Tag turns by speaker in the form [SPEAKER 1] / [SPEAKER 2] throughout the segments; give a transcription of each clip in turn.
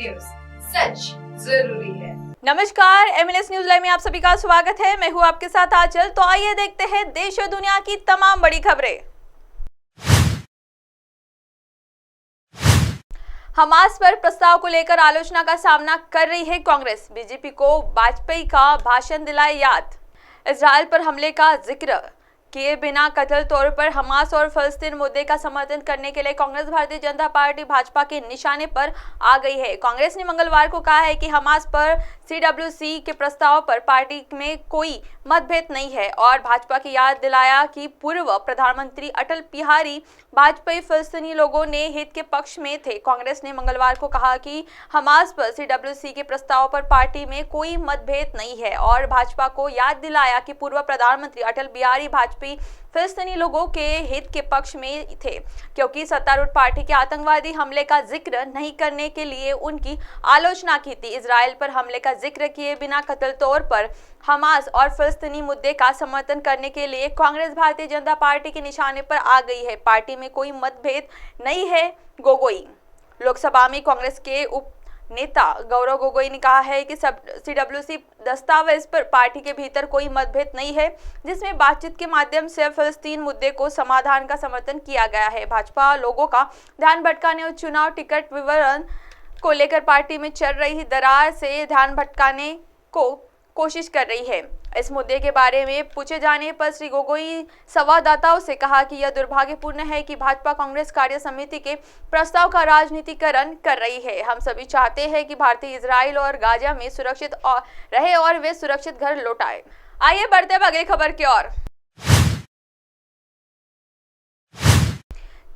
[SPEAKER 1] News, सच जरूरी है।
[SPEAKER 2] नमस्कार, एमएनएस न्यूज लाइव में आप सभी का स्वागत है। मैं हूं आपके साथ आंचल। तो आइए देखते हैं देश और दुनिया की तमाम बड़ी खबरें। हमास पर प्रस्ताव को लेकर आलोचना का सामना कर रही है कांग्रेस। बीजेपी को वाजपेयी का भाषण दिलाए याद। इजराइल पर हमले का जिक्र किए बिना कथित तौर पर हमास और फलस्तीन मुद्दे का समर्थन करने के लिए कांग्रेस भारतीय जनता पार्टी भाजपा के निशाने पर आ गई है। कांग्रेस ने मंगलवार को कहा है कि हमास पर सीडब्ल्यूसी के प्रस्ताव पर पार्टी में कोई मतभेद नहीं है और भाजपा की याद दिलाया कि पूर्व प्रधानमंत्री अटल बिहारी वाजपेयी फलस्तीनी लोगों ने हित के पक्ष में थे। कांग्रेस ने मंगलवार को कहा कि हमास पर सीडब्ल्यूसी के प्रस्ताव पर पार्टी में कोई मतभेद नहीं है और भाजपा को याद दिलाया कि पूर्व प्रधानमंत्री अटल बिहारी वाजपेयी फिलिस्तीनी लोगों के हित के पक्ष में थे, क्योंकि सत्तारूढ़ पार्टी के आतंकवादी हमले का जिक्र नहीं करने के लिए उनकी आलोचना की थी। इजराइल पर हमले का जिक्र किए बिना कथित तौर पर हमास और फिलिस्तीनी मुद्दे का समर्थन करने के लिए कांग्रेस भारतीय जनता पार्टी के निशाने पर आ गई है। पार्टी में कोई मतभेद नहीं है। गोगोई लोकसभा में कांग्रेस के उप नेता गौरव गोगोई ने कहा है कि सीडब्ल्यूसी दस्तावेज पर पार्टी के भीतर कोई मतभेद नहीं है, जिसमें बातचीत के माध्यम से फिलिस्तीन मुद्दे को समाधान का समर्थन किया गया है। भाजपा लोगों का ध्यान भटकाने और चुनाव टिकट विवरण को लेकर पार्टी में चल रही दरार से ध्यान भटकाने को कोशिश कर रही है। इस मुद्दे के बारे में पूछे जाने पर श्री गोगोई संवाददाताओं से कहा कि यह दुर्भाग्यपूर्ण है कि भाजपा कांग्रेस कार्य समिति के प्रस्ताव का राजनीतिकरण कर रही है। हम सभी चाहते हैं कि भारतीय इजराइल और गाजा में सुरक्षित रहे और वे सुरक्षित घर लौटाए। आइए बढ़ते हैं अगली खबर की ओर।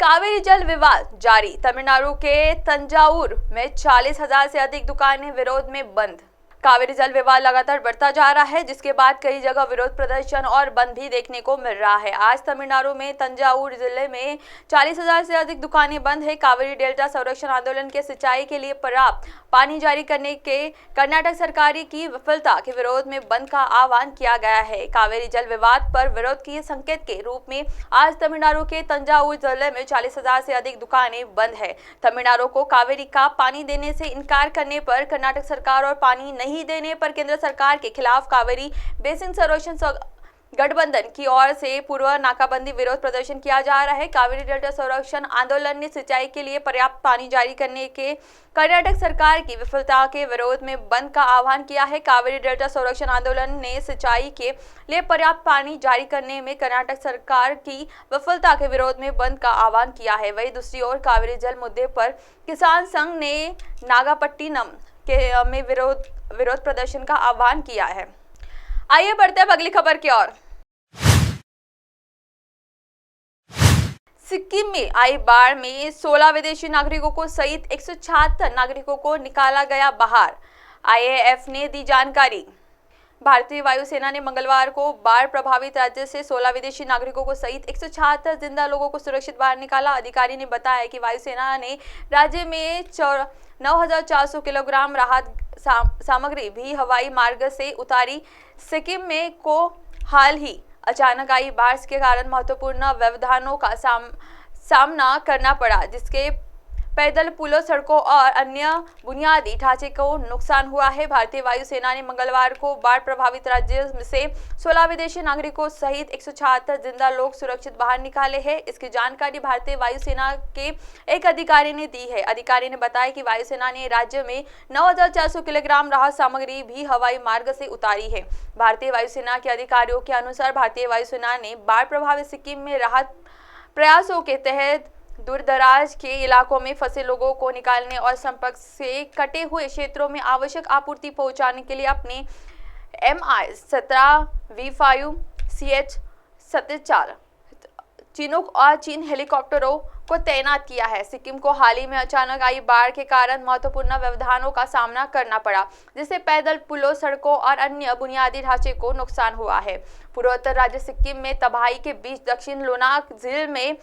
[SPEAKER 2] कावेरी जल विवाद जारी। तमिलनाडु के तंजावुर में 40,000 से अधिक दुकानें विरोध में बंद। कावेरी जल विवाद लगातार बढ़ता जा रहा है, जिसके बाद कई जगह विरोध प्रदर्शन और बंद भी देखने को मिल रहा है। आज तमिलनाडु में तंजावुर जिले में 40,000 से अधिक दुकानें बंद है। कावेरी डेल्टा संरक्षण आंदोलन के सिंचाई के लिए पर्याप्त पानी जारी करने के कर्नाटक सरकार की विफलता के विरोध में बंद का आह्वान किया गया है। कावेरी जल विवाद पर विरोध के संकेत के रूप में आज तमिलनाडु के तंजावुर जिले में 40,000 से अधिक दुकानें बंद है। तमिलनाडु को कावेरी का पानी देने से इनकार करने पर कर्नाटक सरकार और पानी नहीं देने पर केंद्र सरकार के खिलाफ कावेरी बेसिन संरक्षण गठबंधन की ओर से पूर्व नाकाबंदी विरोध प्रदर्शन किया जा रहा है। कावेरी डेल्टा संरक्षण आंदोलन ने सिंचाई के लिए पर्याप्त पानी जारी करने के कर्नाटक सरकार की विफलता के विरोध में बंद का आह्वान किया है। कावेरी डेल्टा संरक्षण आंदोलन ने सिंचाई के लिए पर्याप्त पानी जारी करने में कर्नाटक सरकार की विफलता के विरोध में बंद का आह्वान किया है। वहीं दूसरी ओर कावेरी जल मुद्दे पर किसान संघ ने नागापट्टिनम में विरोध प्रदर्शन का आह्वान किया है। आइए बढ़ते हैं अगली खबर की ओर। सिक्किम में आई बाढ़ में 16 विदेशी नागरिकों को सहित 176 नागरिकों को निकाला गया बाहर। आईएएफ ने दी जानकारी। भारतीय वायुसेना ने मंगलवार को बाढ़ प्रभावित राज्य से 16 विदेशी नागरिकों को सहित 176 जिंदा लोगों को सुरक्षित बाहर निकाला। अधिकारी ने बताया कि वायुसेना ने राज्य में 9,400 किलोग्राम राहत सामग्री भी हवाई मार्ग से उतारी। सिक्किम में को हाल ही अचानक आई बाढ़ के कारण महत्वपूर्ण व्यवधानों का सामना करना पड़ा, जिसके पैदल पुलों, सड़कों और अन्य बुनियादी ढांचे को नुकसान हुआ है। भारतीय वायुसेना ने मंगलवार को बाढ़ प्रभावित राज्य से 16 विदेशी नागरिकों सहित 176 जिंदा लोग सुरक्षित बाहर निकाले हैं। इसकी जानकारी भारतीय वायुसेना के एक अधिकारी ने दी है। अधिकारी ने बताया कि वायुसेना ने राज्य में 9,400 किलोग्राम राहत सामग्री भी हवाई मार्ग से उतारी है। भारतीय वायुसेना के अधिकारियों के अनुसार भारतीय वायुसेना ने बाढ़ प्रभावित सिक्किम में राहत प्रयासों के तहत दूरदराज के इलाकों में फंसे लोगों को निकालने और संपर्क से कटे हुए क्षेत्रों में आवश्यक आपूर्ति पहुंचाने के लिए अपने MI-17 V5 CH-74 चिनूक और चीन हेलीकॉप्टरों को तैनात किया है। सिक्किम को हाल ही में अचानक आई बाढ़ के कारण महत्वपूर्ण व्यवधानों का सामना करना पड़ा, जिससे पैदल पुलों, सड़कों और अन्य बुनियादी ढांचे को नुकसान हुआ है। पूर्वोत्तर राज्य सिक्किम में तबाही के बीच दक्षिण लोनाक जिले में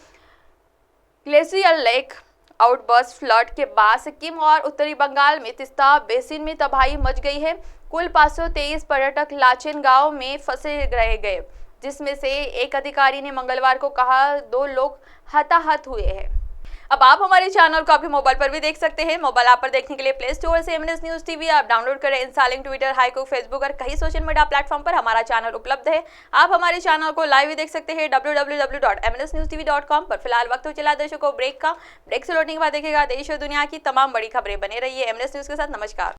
[SPEAKER 2] ग्लेशियर लेक आउटबर्स्ट फ्लड के बाद सिक्किम और उत्तरी बंगाल में तीस्ता बेसिन में तबाही मच गई है। कुल 523 पर्यटक लाचेन गांव में फंसे रह गए, जिसमें से एक अधिकारी ने मंगलवार को कहा 2 लोग हताहत हुए हैं। अब आप हमारे चैनल को अपने मोबाइल पर भी देख सकते हैं। मोबाइल ऐप पर देखने के लिए प्ले स्टोर से एमएनएस न्यूज टीवी आप डाउनलोड करें। इंस्टॉलिंग ट्विटर, हाइकू, फेसबुक और कई सोशल मीडिया प्लेटफॉर्म पर हमारा चैनल उपलब्ध है। आप हमारे चैनल को लाइव भी देख सकते हैं www.mnsnewstv.com पर। फिलहाल वक्त हो चला दर्शकों ब्रेक का। ब्रेक से लौटने के बाद देखिएगा देश और दुनिया की तमाम बड़ी खबरें। बने रहिए एमएनएस न्यूज के साथ। नमस्कार।